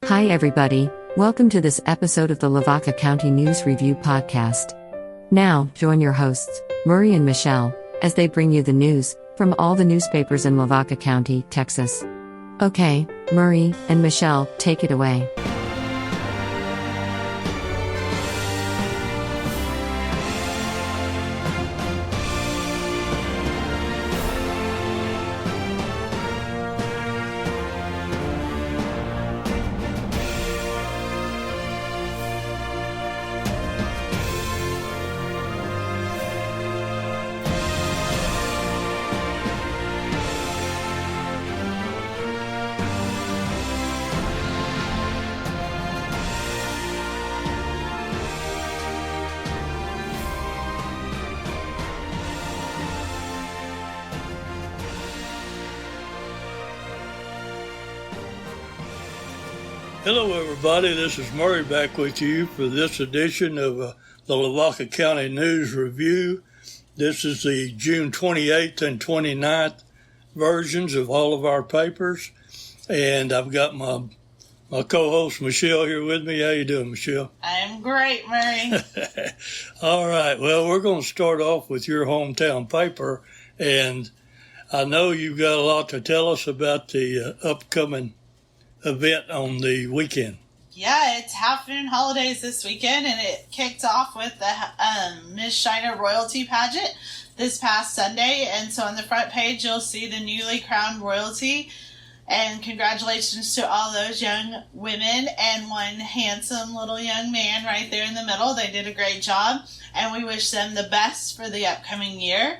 Hi everybody, welcome to this episode of the Lavaca County News Review podcast. Now, join your hosts, Murray and Michelle, as they bring you the news from all the newspapers in Lavaca County, Texas. Okay, Murray and Michelle, take it away. Hello everybody, this is Murray back with you for this edition of the Lavaca County News Review. This is the June 28th and 29th versions of all of our papers. And I've got my co-host Michelle here with me. How you doing, Michelle? I'm great, Murray. All right, well, we're going to start off with your hometown paper. And I know you've got a lot to tell us about the upcoming event on the weekend. Yeah, it's Half Moon Holidays this weekend, and it kicked off with the Miss Shiner Royalty Pageant this past Sunday. And so on the front page, you'll see the newly crowned royalty. And congratulations to all those young women and one handsome little young man right there in the middle. They did a great job, and we wish them the best for the upcoming year.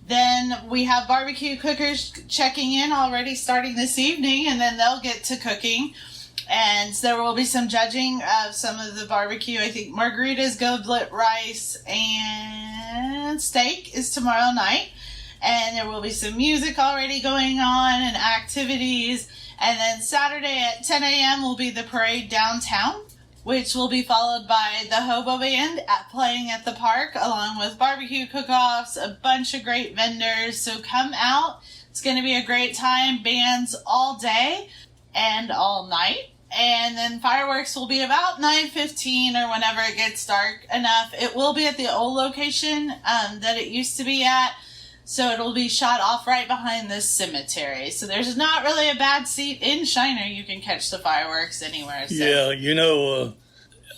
Then we have barbecue cookers checking in already starting this evening, and then they'll get to cooking. And there will be some judging of some of the barbecue. I think margaritas, goblet rice, and steak is tomorrow night. And there will be some music already going on and activities. And then Saturday at 10 a.m. will be the parade downtown, which will be followed by the Hobo Band playing at the park, along with barbecue cook-offs, a bunch of great vendors. So come out. It's going to be a great time. Bands all day and all night. And then fireworks will be about 9:15 or whenever it gets dark enough. It will be at the old location that it used to be at. So it'll be shot off right behind this cemetery. So there's not really a bad seat in Shiner. You can catch the fireworks anywhere. So. Yeah,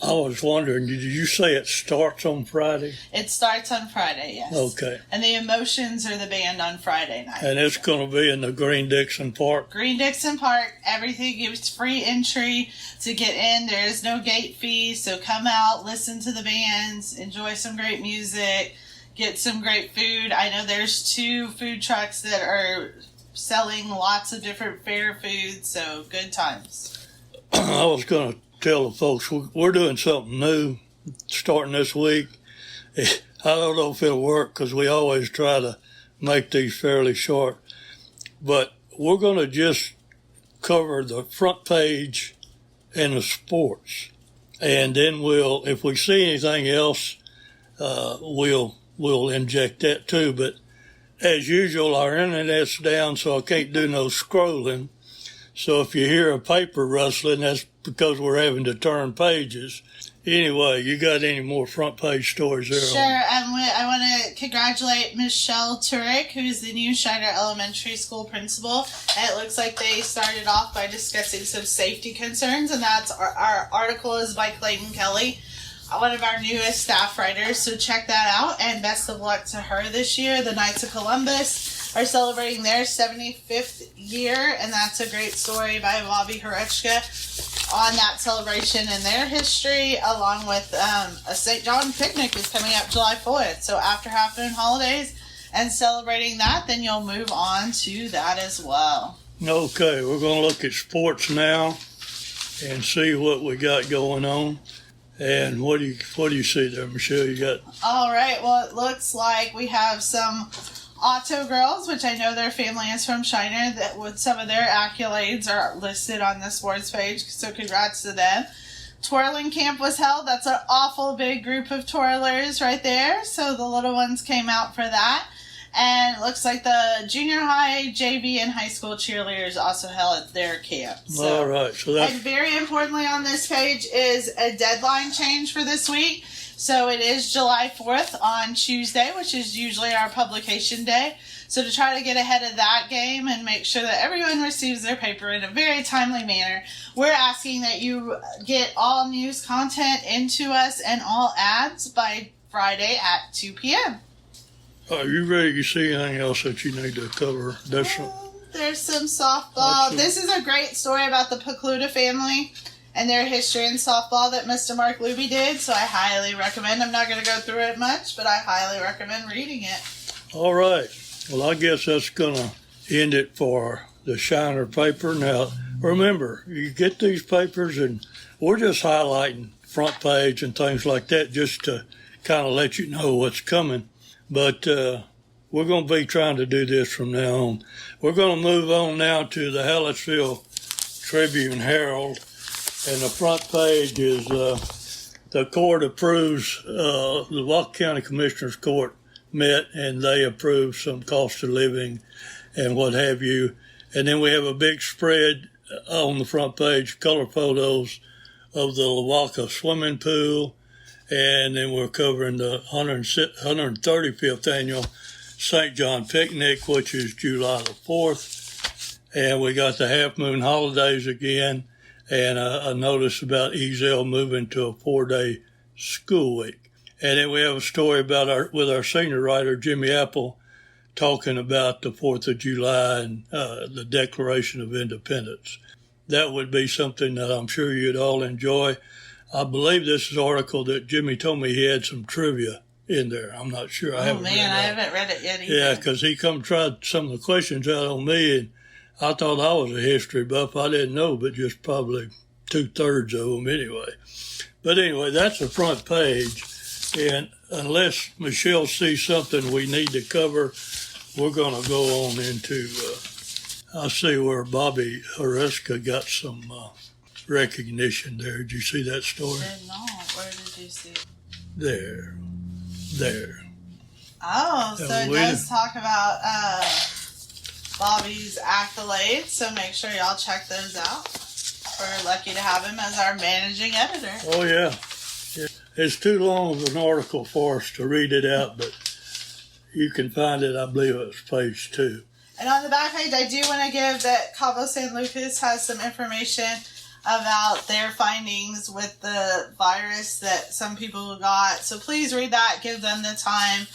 I was wondering, did you say it starts on Friday? It starts on Friday, yes. Okay. And the Emotions are the band on Friday night. And it's going to be in the Green Dixon Park? Green Dixon Park. Everything is free entry to get in. There is no gate fee. So come out, listen to the bands, enjoy some great music. Get some great food. I know there's 2 food trucks that are selling lots of different fair foods, so good times. I was going to tell the folks we're doing something new starting this week. I don't know if it'll work because we always try to make these fairly short, but we're going to just cover the front page and the sports, and then if we see anything else, we'll inject that too. But as usual, our internet's down, so I can't do no scrolling. So if you hear a paper rustling, that's because we're having to turn pages. Anyway, you got any more front page stories there? Sure. I want to congratulate Michelle Turek, who's the new Shiner Elementary School principal. And it looks like they started off by discussing some safety concerns, and that's our article is by Clayton Kelly, one of our newest staff writers, so check that out, and best of luck to her this year. The Knights of Columbus are celebrating their 75th year, and that's a great story by Bobby Horechka on that celebration and their history, along with a St. John picnic is coming up July 4th. So after Half Moon Holidays and celebrating that, then you'll move on to that as well. Okay, we're going to look at sports now and see what we got going on. And what do you see there, Michelle? You got? All right. Well, it looks like we have some Auto Girls, which I know their family is from Shiner, that with some of their accolades are listed on the sports page. So congrats to them. Twirling camp was held. That's an awful big group of twirlers right there. So the little ones came out for that. And it looks like the junior high, JV, and high school cheerleaders also held their camp. So, all right. So that's... And very importantly on this page is a deadline change for this week. So it is July 4th on Tuesday, which is usually our publication day. So to try to get ahead of that game and make sure that everyone receives their paper in a very timely manner, we're asking that you get all news content into us and all ads by Friday at 2 p.m. Are you ready to see anything else that you need to cover? There's some softball. This is a great story about the Pecluda family and their history in softball that Mr. Mark Luby did, so I highly recommend. I'm not going to go through it much, but I highly recommend reading it. All right. Well, I guess that's going to end it for the Shiner paper. Now, remember, you get these papers, and we're just highlighting front page and things like that just to kind of let you know what's coming. But we're going to be trying to do this from now on. We're going to move on now to the Hallettsville Tribune-Herald. And the front page is the court approves, the Lavaca County Commissioners Court met, and they approved some cost of living and what have you. And then we have a big spread on the front page, color photos of the Lavaca swimming pool. And then we're covering the 135th annual St. John Picnic, which is July the 4th. And we got the half moon holidays again. And a notice about Ezel moving to a 4-day school week. And then we have a story about with our senior writer, Jimmy Apple, talking about the 4th of July and the Declaration of Independence. That would be something that I'm sure you'd all enjoy. I believe this is an article that Jimmy told me he had some trivia in there. I'm not sure. I haven't read it yet either. Yeah, because he tried some of the questions out on me, and I thought I was a history buff. I didn't know, but just probably 2/3 of them anyway. But anyway, that's the front page. And unless Michelle sees something we need to cover, we're going to go on into, I see where Bobby Hareska got some recognition there. Did you see that story? I did not. Where did you see it? There. Oh, so it does talk about Bobby's accolades, so make sure y'all check those out. We're lucky to have him as our managing editor. Oh, yeah. It's too long of an article for us to read it out, but you can find it, I believe it's page 2. And on the back page, I do want to give that Cabo San Lucas has some information about their findings with the virus that some people got. So please read that. Give them the time.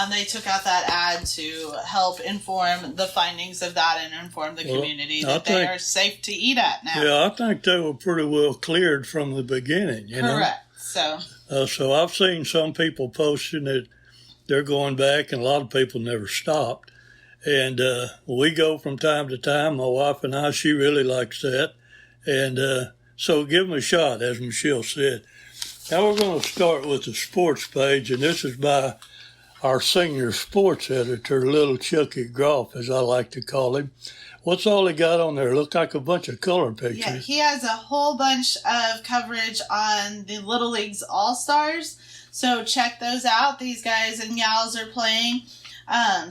They took out that ad to help inform the findings of that and inform the community that they are safe to eat at now. Yeah, I think they were pretty well cleared from the beginning. Correct. So I've seen some people posting that they're going back, and a lot of people never stopped. And we go from time to time. My wife and I, she really likes that. And so give them a shot, as Michelle said. Now we're going to start with the sports page, and this is by our senior sports editor, Little Chucky Groff, as I like to call him. What's all he got on there? Look like a bunch of color pictures. Yeah, he has a whole bunch of coverage on the Little League's All-Stars. So check those out. These guys and gals are playing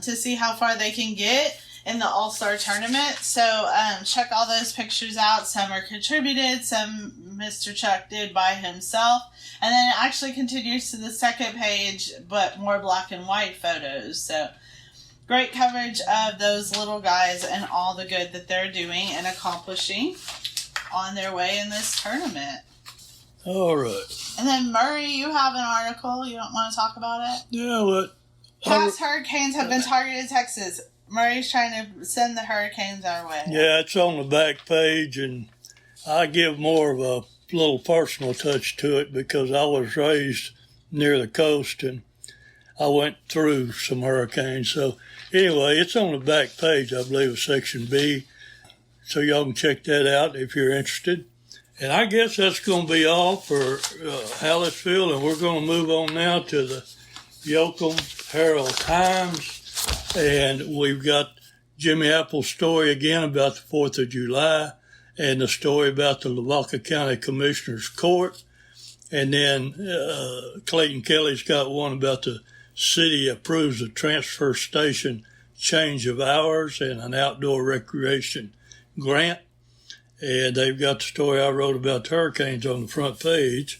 to see how far they can get in the All-Star tournament. So check all those pictures out. Some are contributed, some Mr. Chuck did by himself. And then it actually continues to the second page, but more black and white photos. So great coverage of those little guys and all the good that they're doing and accomplishing on their way in this tournament. All right. And then Murray, you have an article. You don't want to talk about it? Yeah, what? Past hurricanes have been targeted Texas. Murray's trying to send the hurricanes our way. Yeah, it's on the back page, and I give more of a little personal touch to it because I was raised near the coast, and I went through some hurricanes. So anyway, it's on the back page, I believe, of Section B. So y'all can check that out if you're interested. And I guess that's going to be all for Hallettsville, and we're going to move on now to the Yoakum Herald Times. And we've got Jimmy Apple's story again about the 4th of July and the story about the Lavaca County Commissioners Court. And then Clayton Kelly's got one about the city approves a transfer station change of hours and an outdoor recreation grant. And they've got the story I wrote about the hurricanes on the front page.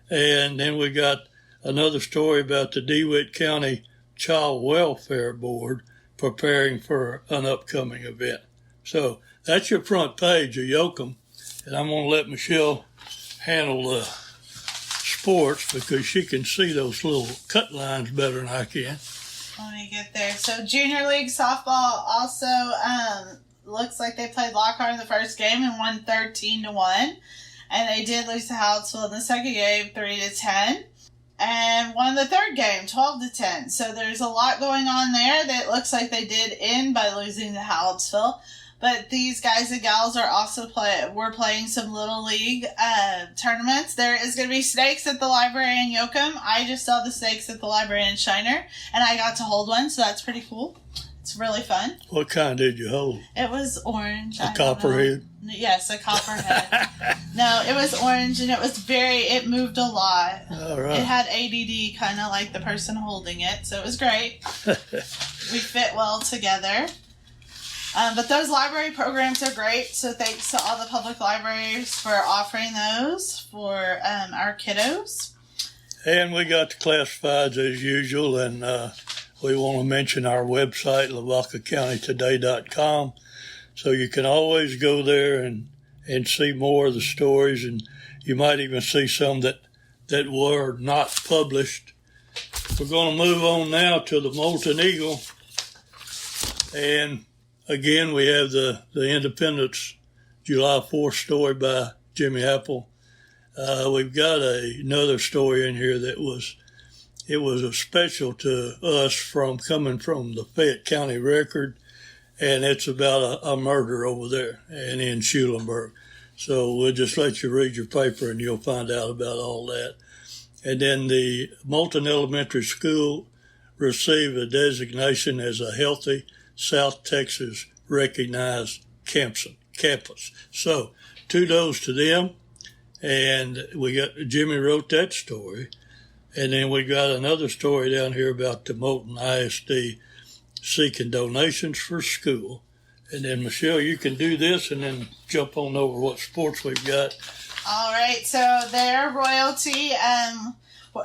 And then we got another story about the DeWitt County Child Welfare Board preparing for an upcoming event. So that's your front page of Yoakum. And I'm going to let Michelle handle the sports because she can see those little cut lines better than I can. Let me get there. So Junior League softball also looks like they played Lockhart in the first game and won 13-1. And they did lose to Hallettsville in the second game, 3-10. And won the third game, 12-10. So there's a lot going on there that looks like they did end by losing to Hallettsville. But these guys and gals are also we're playing some Little League tournaments. There is going to be snakes at the library in Yoakum. I just saw the snakes at the library in Shiner, and I got to hold one, so that's pretty cool. It's really fun. What kind did you hold? It was orange. A copperhead? Yes, a copperhead. No, it was orange, and it moved a lot. All right. It had ADD, kind of like the person holding it, so it was great. We fit well together. But those library programs are great, so thanks to all the public libraries for offering those for our kiddos. And we got the classifieds as usual, and we want to mention our website, LavacaCountyToday.com, so you can always go there and see more of the stories, and you might even see some that were not published. We're going to move on now to the Molten Eagle, and again, we have the Independence July 4th story by Jimmy Apple. We've got another story in here that was a special to us coming from the Fayette County Record, and it's about a murder over there and in Schulenburg. So we'll just let you read your paper and you'll find out about all that. And then the Moulton Elementary School received a designation as a healthy South Texas recognized campus. So, kudos to them. And Jimmy wrote that story. And then we got another story down here about the Moulton ISD seeking donations for school. And then, Michelle, you can do this and then jump on over what sports we've got. All right. So their royalty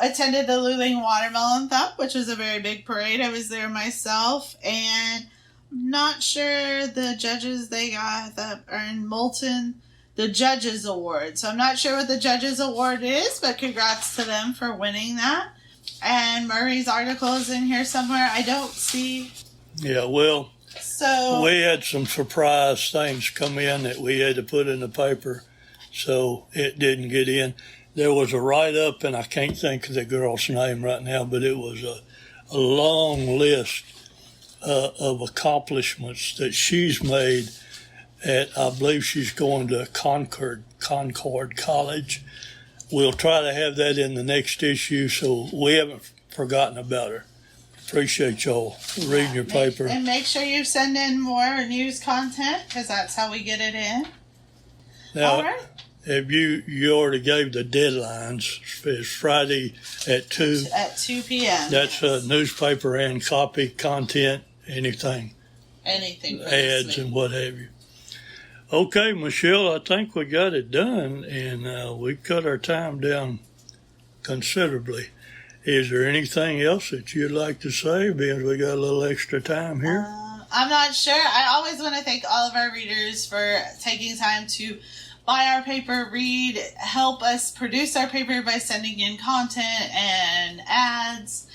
attended the Luling Watermelon Thump, which was a very big parade. I was there myself, and I'm not sure the judges they got that earned Moulton the Judges Award. So I'm not sure what the Judges Award is, but congrats to them for winning that. And Murray's article is in here somewhere. I don't see. Yeah, well, so we had some surprise things come in that we had to put in the paper, so it didn't get in. There was a write-up, and I can't think of the girl's name right now, but it was a long list of accomplishments that she's made at, I believe she's going to Concord College. We'll try to have that in the next issue, so we haven't forgotten about her. Appreciate y'all reading your paper. And make sure you send in more news content, because that's how we get it in. Now, all right. Have you already gave the deadlines? It's Friday at 2. At 2 p.m. That's yes. Newspaper and copy, content, anything. Anything. Ads and what have you. Okay, Michelle, I think we got it done, and we cut our time down considerably. Is there anything else that you'd like to say, being we got a little extra time here? I'm not sure. I always want to thank all of our readers for taking time to buy our paper, read, help us produce our paper by sending in content and ads.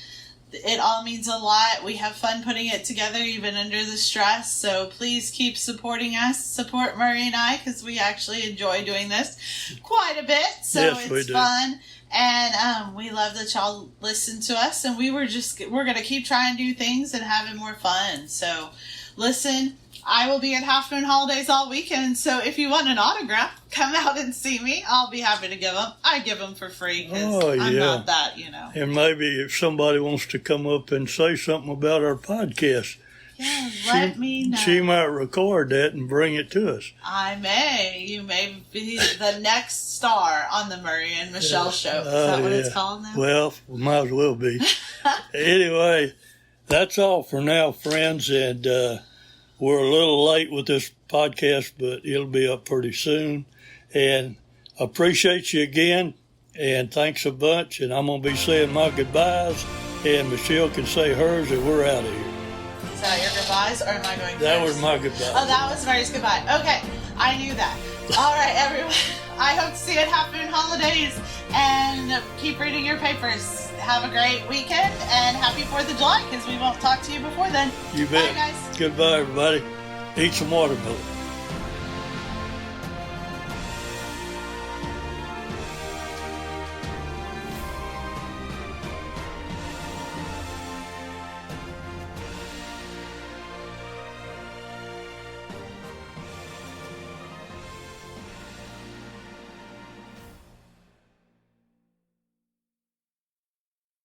It all means a lot. We have fun putting it together even under the stress. So please keep supporting us. Support Murray and I, because we actually enjoy doing this quite a bit. So yes, it's fun. And we love that y'all listen to us. And we're going to keep trying to do things and having more fun. So listen. I will be at Half Moon Holidays all weekend, so if you want an autograph, come out and see me. I'll be happy to give them. I give them for free because I'm not that, And maybe if somebody wants to come up and say something about our podcast, Yeah, let me know. She might record that and bring it to us. I may. You may be the next star on the Murray and Michelle show. Is that what it's called now? Well, we might as well be. Anyway, that's all for now, friends. And we're a little late with this podcast, but it'll be up pretty soon. And appreciate you again. And thanks a bunch. And I'm going to be saying my goodbyes. And Michelle can say hers, and we're out of here. Is that your goodbyes, or am I going That first? was my goodbye. Oh, that was Mary's goodbye. Okay, I knew that. All right, everyone. I hope to see you at Happy Holidays, and keep reading your papers. Have a great weekend, and happy 4th of July, because we won't talk to you before then. You bet. Bye, guys. Goodbye, everybody. Eat some watermelon.